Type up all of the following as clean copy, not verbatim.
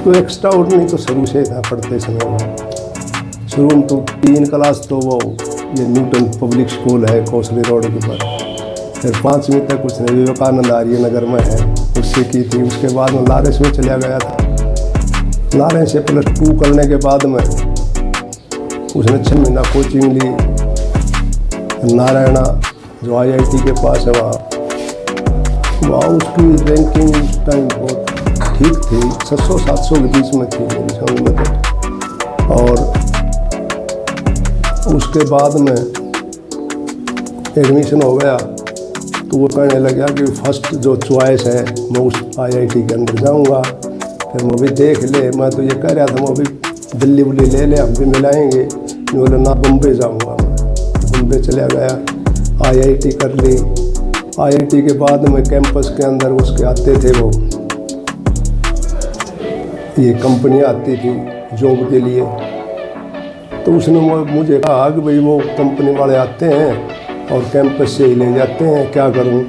उसको extra ordinary तो शुरू से था पढ़ते समय में। शुरू में तो 3 क्लास तो वो ये न्यूटन पब्लिक स्कूल है कोसली रोड के ऊपर, फिर 5वीं तक उसने विवेकानंद आर्य नगर में है उससे की थी। उसके बाद में लारेंस में चला गया था। लारेंस से +2 करने के बाद में उसने 6 महीना कोचिंग ली नारायणा जो IIT के पास है वहाँ उसकी रैंकिंग उस टाइम बहुत ठीक थी, 600-700 के बीच में थी मेरी समझ में तो। और उसके बाद में एडमिशन हो गया तो वो कहने लगा कि फर्स्ट जो चॉइस है मैं उस IIT के अंदर जाऊंगा। फिर मैं भी देख ले, मैं तो ये कह रहा था मैं भी दिल्ली उल्ली ले ले हम भी मिलाएंगे, बोले ना बम्बे जाऊंगा। मैं बम्बे चला गया, IIT कर ली। IIT के बाद में कैंपस के अंदर उसके आते थे वो ये कंपनियाँ आती थी जॉब के लिए, तो उसने मुझे कहा कि भाई वो कंपनी वाले आते हैं और कैंपस से ही ले जाते हैं, क्या करूं।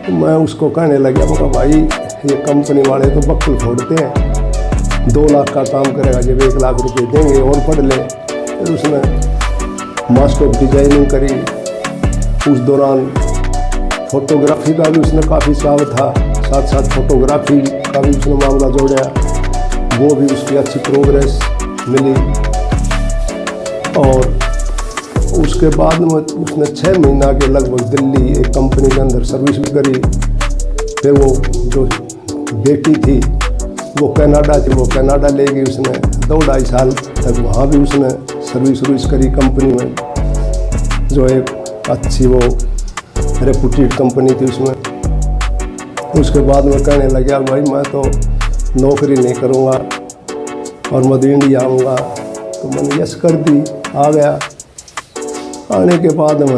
तो मैं उसको कहने लगा मैं कहा भाई ये कंपनी वाले तो बक्कल फोड़ते हैं, 2 लाख का काम करेगा जब 1 लाख रुपए देंगे और पढ़ ले। फिर उसने मास्टर ऑफ डिजाइनिंग करी। उस दौरान फोटोग्राफी का भी उसने काफ़ी शौक था, साथ साथ फोटोग्राफी का भी उसने मामला जोड़ा, वो भी उसकी अच्छी प्रोग्रेस मिली। और उसके बाद में उसने 6 महीना के लगभग दिल्ली एक कंपनी के अंदर सर्विस भी करी। फिर वो जो बेटी थी वो कनाडा थी, वो कनाडा ले गई उसने, 2-2.5 साल तक वहाँ भी उसने सर्विस करी कंपनी में, जो एक अच्छी वो रेपुटेड कंपनी थी उसमें। उसके बाद में कहने लगा भाई मैं तो नौकरी नहीं करूँगा और मैं इंडिया आऊँगा। तो मैंने यस कर दी, आ गया। आने के बाद में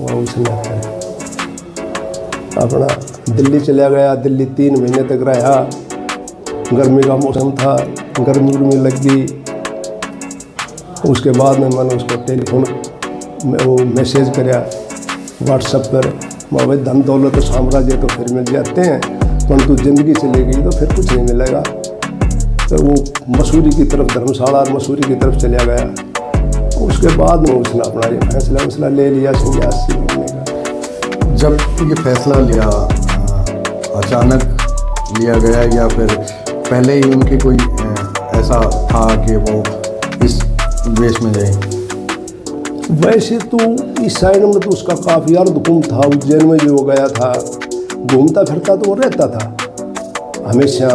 वहाँ उसने अपना दिल्ली चला गया। दिल्ली 3 महीने तक रहा। गर्मी का मौसम था, गर्मी लग गई। उसके बाद में मैंने उसको टेलीफोन में वो मैसेज कराया व्हाट्सएप पर, भाई धन दौलत तो साम्राज्य तो फिर मिल जाते हैं, परंतु ज़िंदगी चली गई तो फिर कुछ नहीं मिलेगा। तो वो मसूरी की तरफ, धर्मशाला और मसूरी की तरफ चला गया। उसके बाद में उसने अपना ये फैसला ले लिया संन्यासी बनने का। जब ये फैसला लिया अचानक लिया गया या फिर पहले ही उनकी कोई ऐसा था कि वो इस देश में जाए? वैसे तो इस साइड में तो उसका काफ़ी अर्धकुम था। उज्जैन में भी हो गया था, घूमता फिरता तो वो रहता था हमेशा।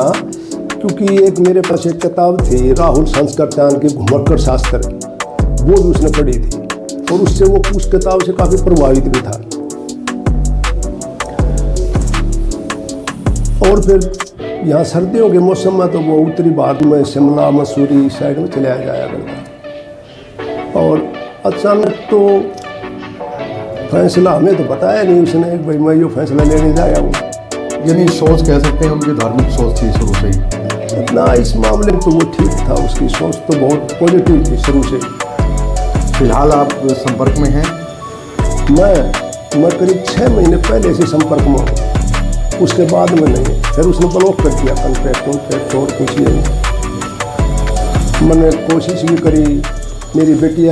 क्योंकि एक मेरे पास एक किताब थी राहुल संस्कृतान की घुमक्कड़ शास्त्र, वो भी उसने पढ़ी थी और उससे वो उस किताब से काफ़ी प्रभावित भी था। और फिर यहाँ सर्दियों के मौसम में तो वो उत्तरी भारत में शिमला मसूरी साइड में चला जाया करता। और अचानक तो फैसला हमें तो बताया नहीं उसने भाई मैं ये फैसला लेने जाया हूँ। यानी सोच कह सकते हैं उनकी धार्मिक सोच थी शुरू से ही? इतना इस मामले में तो वो ठीक था, उसकी सोच तो बहुत पॉजिटिव थी शुरू से। फिलहाल आप संपर्क में हैं? मैं करीब 6 महीने पहले से संपर्क में हूँ, उसके बाद में नहीं। फिर उसने ब्लॉक कर दिया कॉन्टैक्ट और कुछ नहीं। मैंने कोशिश भी करी, मेरी बेटियाँ